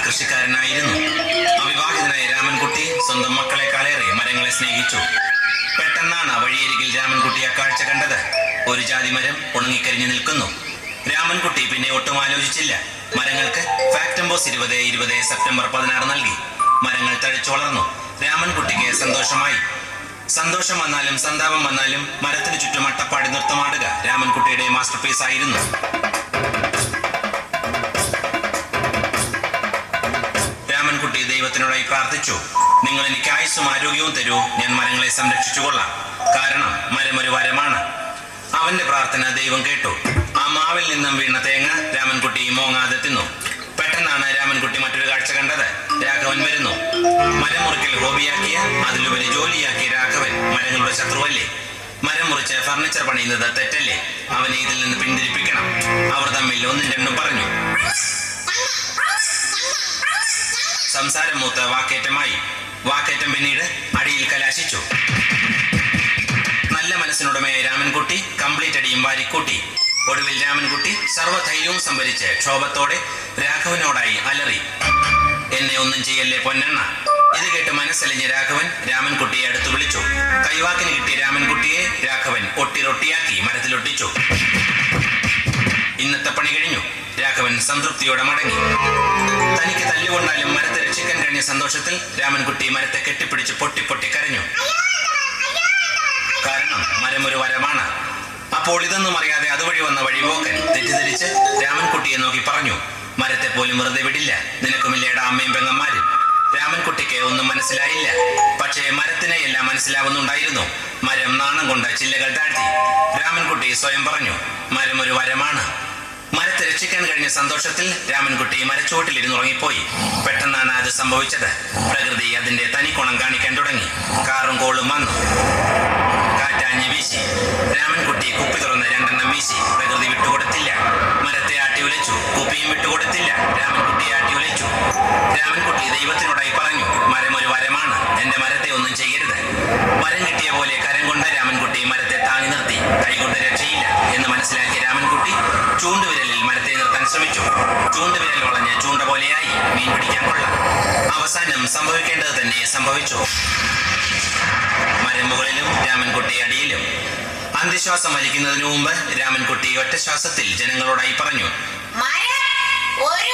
കൃഷിക്കാരനായിരുന്നു. അവിവാഹിതനായ രാമൻകുട്ടി സ്വന്തം മക്കളെക്കാളേറെ മരങ്ങളെ സ്നേഹിച്ചു. പെട്ടെന്നാണ് വഴിയരികിൽ രാമൻകുട്ടി ആ കാഴ്ച കണ്ടത്. ഒരു ജാതി മരം ഉണങ്ങിക്കരിഞ്ഞു നിൽക്കുന്നു. രാമൻകുട്ടി പിന്നെ ഒട്ടും ആലോചിച്ചില്ല. മരങ്ങൾക്ക് ഫാക്ടംബോസ് 2020 സെപ്റ്റംബർ 16 നൽകി. മരങ്ങൾ തഴച്ചു വളർന്നു. രാമൻകുട്ടിക്ക് സന്തോഷമായി. സന്തോഷം വന്നാലും സന്താപം വന്നാലും മരത്തിന് ചുറ്റും അട്ടപ്പാടി നൃത്തമാടുക രാമൻകുട്ടിയുടെ മാസ്റ്റർ പീസ് ആയിരുന്നു. രാമൻകുട്ടി ദൈവത്തിനോടായി പ്രാർത്ഥിച്ചു, നിങ്ങൾ എനിക്ക് ആയുസ്സും ആരോഗ്യവും തരൂ, ഞാൻ മരങ്ങളെ സംരക്ഷിച്ചു കൊള്ളാം. കാരണം മരം ഒരു വരമാണ്. അവന്റെ പ്രാർത്ഥന ദൈവം കേട്ടു. ആ മാവിൽ നിന്നും വീണ തേങ്ങ രാമൻകുട്ടി മോങ്ങാതെ തിന്നു. പെട്ടെന്നാണ് രാമൻകുട്ടി മറ്റൊരു കാഴ്ച കണ്ടത്. രാഘവൻ വരുന്നു. മരം മുറിക്കൽ ഹോബിയാക്കിയ, അതിലുപരി ജോലിയാക്കിയ രാഘവൻ മരങ്ങളുടെ ശത്രുവല്ലേ? മരം മുറിച്ച് ഫർണിച്ചർ പണിയുന്നത് തെറ്റല്ലേ? അവനെ ഇതിൽ നിന്ന് പിന്തിരിപ്പിക്കണം. അവർ തമ്മിൽ ഒന്നും രണ്ടും പറഞ്ഞു. സംസാരം മൂത്ത് വാക്കേറ്റമായി. വാക്കേറ്റം പിന്നീട് അടിയിൽ കലാശിച്ചു. നല്ല മനസ്സിനുടമയായ രാമൻകുട്ടി കംപ്ലീറ്റ് അടിയും വാരിക്കൂട്ടി. ഒടുവിൽ രാമൻകുട്ടി സർവ്വധൈര്യവും സംഭരിച്ച് ക്ഷോഭത്തോടെ രാഘവനോടായി അലറി, എന്നെ ഒന്നും ചെയ്യല്ലേ പൊന്നെണ്ണ. ഇത് കേട്ട് മനസ്സലിഞ്ഞ രാഘവൻ രാമൻകുട്ടിയെ അടുത്ത് വിളിച്ചു. കൈവാക്കിന് കിട്ടിയ രാമൻകുട്ടിയെ രാഘവൻ ഒട്ടിറൊട്ടിയാക്കി മരത്തിലൊട്ടിച്ചു. ഇന്നത്തെ പണി കഴിഞ്ഞു. രാഘവൻ സംതൃപ്തിയോടെ മടങ്ങി. തനിക്ക് തല്ലുകൊണ്ടാലും മരത്തെ രക്ഷിക്കാൻ കഴിഞ്ഞ സന്തോഷത്തിൽ രാമൻകുട്ടി മരത്തെ കെട്ടിപ്പിടിച്ച് പൊട്ടി പൊട്ടി കരഞ്ഞു. കാരണം മരം ഒരു വരമാണ്. അപ്പോൾ ഇതൊന്നും അറിയാതെ അതുവഴി വന്ന വഴിപോക്കൻ തെറ്റിദ്ധരിച്ച് രാമൻകുട്ടിയെ നോക്കി പറഞ്ഞു, മരത്തെ പോലും വെറുതെ വിടില്ല, നിനക്കുമില്ലേടാ അമ്മയും പെങ്ങന്മാരും. രാമൻകുട്ടിക്ക് ഒന്നും മനസ്സിലായില്ല. പക്ഷേ മരത്തിനെ എല്ലാം മനസ്സിലാവുന്നുണ്ടായിരുന്നു. മരം നാണം കൊണ്ട് ചില്ലകൾ താഴ്ത്തി. രാമൻകുട്ടി സ്വയം പറഞ്ഞു, മരം ഒരു വരമാണ്. മരത്തെ രക്ഷിക്കാൻ കഴിഞ്ഞ സന്തോഷത്തിൽ രാമൻകുട്ടി മരച്ചുവട്ടിലിരുന്നുറങ്ങിപ്പോയി. പെട്ടെന്നാണ് അത് സംഭവിച്ചത്. പ്രകൃതി അതിന്റെ തനിക്കുണം കാണിക്കാൻ തുടങ്ങി. കാറും കോളും വന്നു. കാറ്റാഞ്ഞ് വീശി. രാമൻകുട്ടി കുപ്പി തുറന്ന് 2 എണ്ണം വീശി. പ്രകൃതി വിട്ടുകൊടുത്തില്ല. മരത്തെ ആട്ടി ഉലച്ചു. കുപ്പിയും വിട്ടുകൊടുത്തില്ല. രാമൻകുട്ടി ആട്ടി ഉലച്ചു. രാമൻകുട്ടി ദൈവത്തിനോടായി പറഞ്ഞു, മരം ഒരു വരമാണ്, എന്റെ മരത്തെ ഒന്നും ചെയ്യരുത്. വരം കിട്ടിയ പോലെ കരം കൊണ്ട് രാമൻകുട്ടി മരത്തെ താങ്ങി നിർത്തി. കൈകൊണ്ട് രക്ഷയില്ല എന്ന് മനസ്സിലാക്കിയ രാമൻകുട്ടി ചൂണ്ടുവിരലിൽ മരത്തെ നിർത്താൻ ശ്രമിച്ചു. ചൂണ്ടുവിരൽ വളഞ്ഞ് ചൂണ്ട പോലെയായി. മീൻ പിടിക്കാൻ കൊള്ളാം. അവസാനം സംഭവിക്കേണ്ടത് തന്നെ സംഭവിച്ചു. മരം മുകളിലും രാമൻകുട്ടി അടിയിലും. അന്ത്യശ്വാസം വലിക്കുന്നതിനു മുമ്പ് രാമൻകുട്ടി ഒറ്റ ശ്വാസത്തിൽ ജനങ്ങളോടായി പറഞ്ഞു, ഒരു